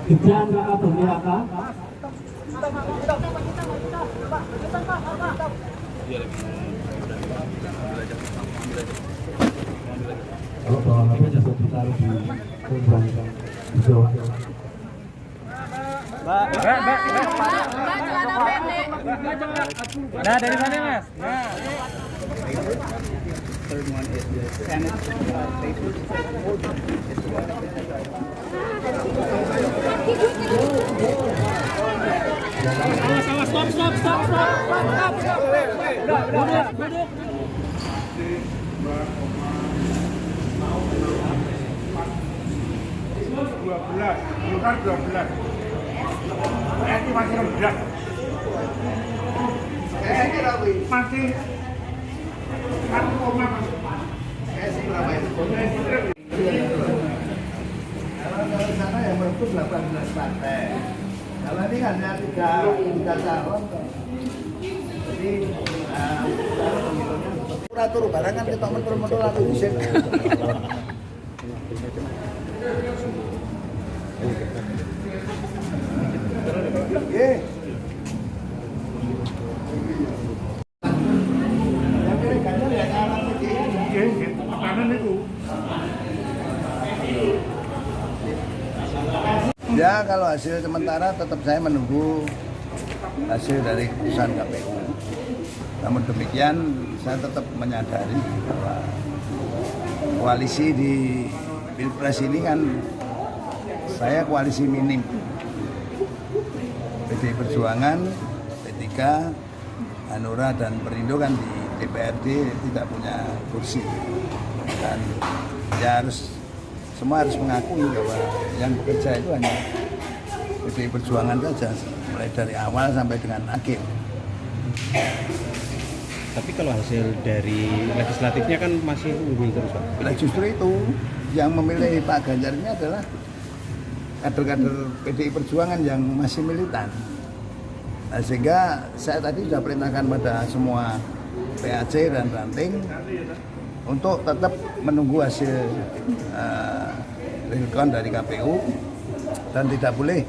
Kejan kakak Bumiaka. Kalau bawa HP bisa ditaruh di kubang di bawah. Mbak, celana pendek. Nah, dari mana, Mas? Nah. Third one is the Senate Facebook. Stop. Bukan 12. Ini masih rendah. Masih 1, kalau sana yang merebut 18 partai. Kalau ini hanya 3 calon. Jadi kalau pemilunya turu barang kan kita mentul-mentul atau isin. Makanan itu. Ya kalau hasil sementara tetap saya menunggu hasil dari keputusan KPU. Namun demikian saya tetap menyadari bahwa koalisi di Pilpres ini kan saya koalisi minim. PDI Perjuangan, P3, Hanura dan Perindo kan di DPRD tidak punya kursi. Dan ya semua harus mengakui bahwa yang bekerja itu hanya PDI Perjuangan saja, mulai dari awal sampai dengan akhir. Tapi kalau hasil dari legislatifnya kan masih unggul terus, Pak. Nah, justru itu yang memilih Pak Ganjar ini adalah kader-kader PDI Perjuangan yang masih militan. Nah, sehingga saya tadi sudah perintahkan pada semua PAC dan ranting untuk tetap menunggu hasil real count dari KPU dan tidak boleh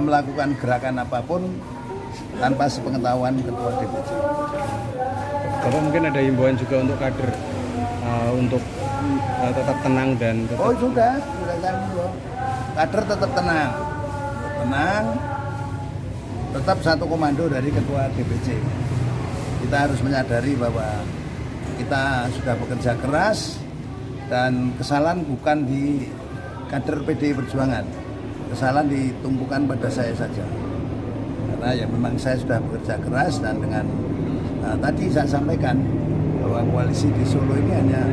melakukan gerakan apapun tanpa sepengetahuan Ketua DPC. Bapak mungkin ada himbauan juga untuk kader untuk tetap tenang dan tetap... Oh sudah saya himbau. Kader tetap tenang, tetap satu komando dari Ketua DPC. Kita harus menyadari bahwa kita sudah bekerja keras dan kesalahan bukan di kader PDI Perjuangan, kesalahan ditumpukan pada saya saja. Karena ya memang saya sudah bekerja keras dan dengan tadi saya sampaikan bahwa koalisi di Solo ini hanya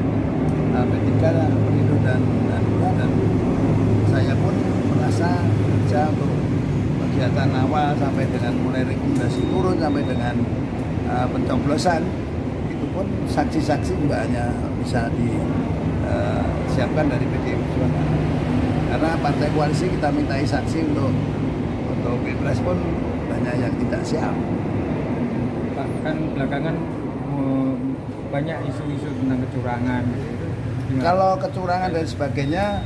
P3, Perindo dan Hanura, dan saya pun merasa bekerja untuk kegiatan awal sampai dengan mulai rekomendasi turun sampai dengan pencoblosan itu pun saksi-saksi juga hanya bisa disiapkan dari PDI Perjuangan. Karena partai koalisi kita mintai saksi untuk Pilpres pun banyak yang tidak siap. Pak, kan belakangan banyak isu-isu tentang kecurangan. Kalau kecurangan dan sebagainya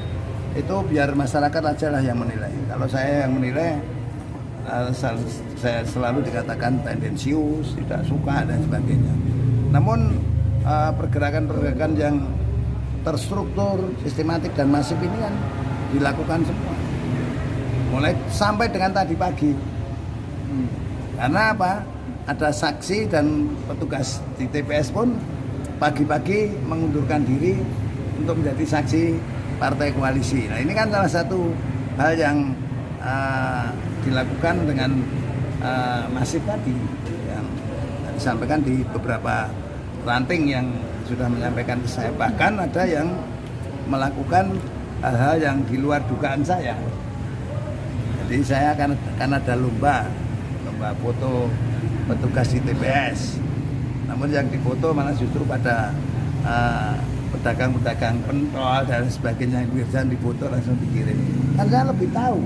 itu biar masyarakat aja lah yang menilai. Kalau saya yang menilai, saya selalu dikatakan tendensius, tidak suka dan sebagainya. Namun pergerakan-pergerakan yang terstruktur, sistematik dan masif ini kan dilakukan semua. Mulai sampai dengan tadi pagi. Karena apa? Ada saksi dan petugas di TPS pun pagi-pagi mengundurkan diri untuk menjadi saksi partai koalisi. Nah ini kan salah satu hal yang dilakukan dengan masif tadi yang disampaikan di beberapa ranting yang sudah menyampaikan ke saya. Bahkan ada yang melakukan hal-hal yang di luar dugaan saya. Jadi saya akan ada lomba foto petugas di TPS. Namun yang difoto malah justru pada pedagang-pedagang pentol dan sebagainya yang biasa difoto langsung dikirim. Kan saya lebih tahu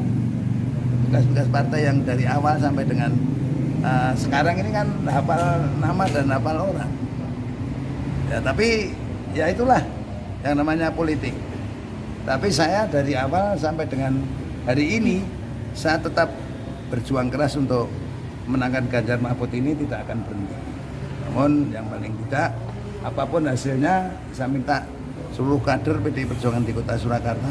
petugas-petugas partai yang dari awal sampai dengan sekarang ini kan hafal nama dan hafal orang. Ya tapi ya itulah yang namanya politik. Tapi saya dari awal sampai dengan hari ini saya tetap berjuang keras untuk menangkan Ganjar Mahfud ini tidak akan berhenti. Namun yang paling tidak, apapun hasilnya, saya minta seluruh kader PDI Perjuangan di Kota Surakarta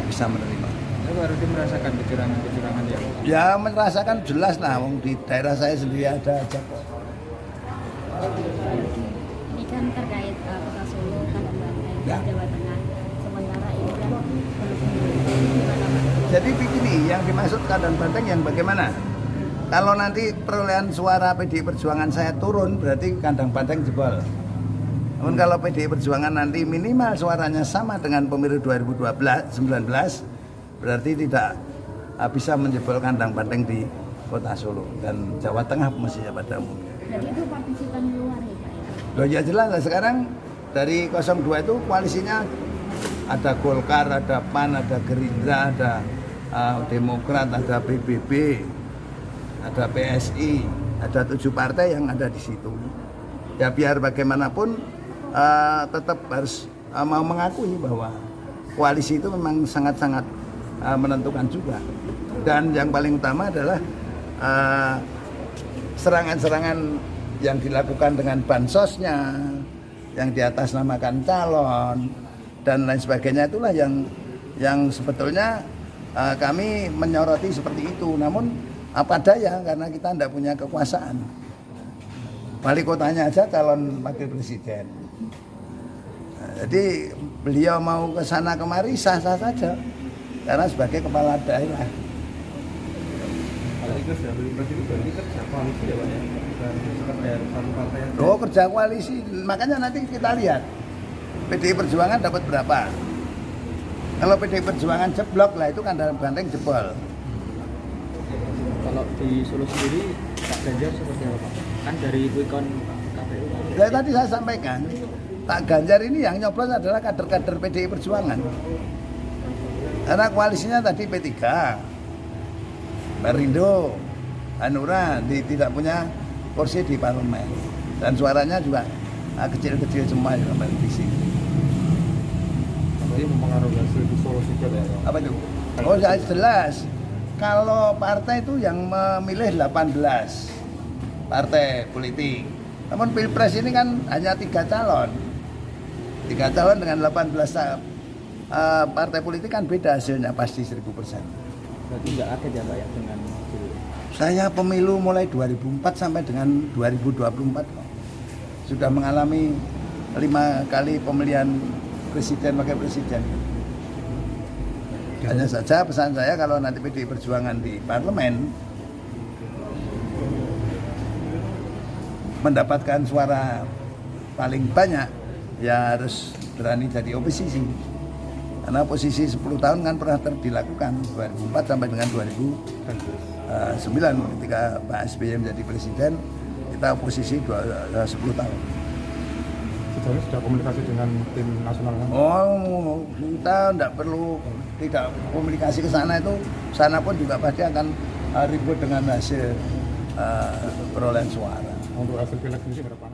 bisa menerima. Baru merasakan kecurangan ya? Ya merasakan jelas lah, di daerah saya sendiri ada aja kok. Ini kan terkait Kota Solo, Kadang Banteng, Ya. Jawa Tengah. Sementara ini kan gimana Pak? Jadi begini, yang dimaksud Kadang Banteng yang bagaimana? Kalau nanti perolehan suara PDI Perjuangan saya turun, berarti Kadang Banteng jebol. Namun kalau PDI Perjuangan nanti minimal suaranya sama dengan pemilu 2019, berarti tidak bisa menjebol Kadang Banteng di Kota Solo dan Jawa Tengah mestinya pada umumnya. Jadi itu partisipan luar ya Pak ya? Loh ya jelas lah, sekarang dari 02 itu koalisinya ada Golkar, ada PAN, ada Gerindra, ada Demokrat, ada PBB, ada PSI, ada 7 partai yang ada di situ. Ya biar bagaimanapun tetap harus mau mengakui bahwa koalisi itu memang sangat-sangat menentukan juga. Dan yang paling utama adalah serangan-serangan yang dilakukan dengan bansosnya, yang di atas namakan calon dan lain sebagainya, itulah yang sebetulnya kami menyoroti seperti itu. Namun apa daya, karena kita tidak punya kekuasaan. Wali kotanya aja calon wakil presiden. Nah, jadi beliau mau ke sana kemari sah-sah saja karena sebagai kepala daerah. Oh, kerja koalisi, makanya nanti kita lihat PDI Perjuangan dapat berapa. Kalau PDI Perjuangan jeblok lah, itu Kadang Banteng jebol. Kalau di Solo sendiri Pak Ganjar seperti apa? Kan dari Wikon KPU. Ya, tadi saya sampaikan, Pak Ganjar ini yang nyoblos adalah kader-kader PDI Perjuangan. Karena koalisinya tadi P3, Perindo, Hanura tidak punya kursi di parlemen dan suaranya juga kecil-kecil semua yang di sini. Jadi mempengaruhi hasil di Solo juga ya? Apa itu? Oh ya jelas. Kalau partai itu yang memilih 18 partai politik. Namun Pilpres ini kan hanya 3 calon. 3 calon dengan 18 partai politik kan beda hasilnya pasti 1000%. Berarti nggak ada ya Pak ya dengan Saya pemilu mulai 2004 sampai dengan 2024 kok. Sudah mengalami 5 kali pemilihan presiden, wakil presiden. Hanya saja pesan saya kalau nanti PDI Perjuangan di parlemen mendapatkan suara paling banyak, ya harus berani jadi oposisi. Karena posisi 10 tahun kan pernah dilakukan 2004 sampai dengan 2009 ketika Pak SBY menjadi presiden, kita oposisi 10 tahun. Sejauh ini sudah komunikasi dengan tim nasional kan? Oh, kita tidak komunikasi ke sana, itu sana pun juga pasti akan ribut dengan hasil perolehan suara. Untuk hasil pilek sendiri berapa?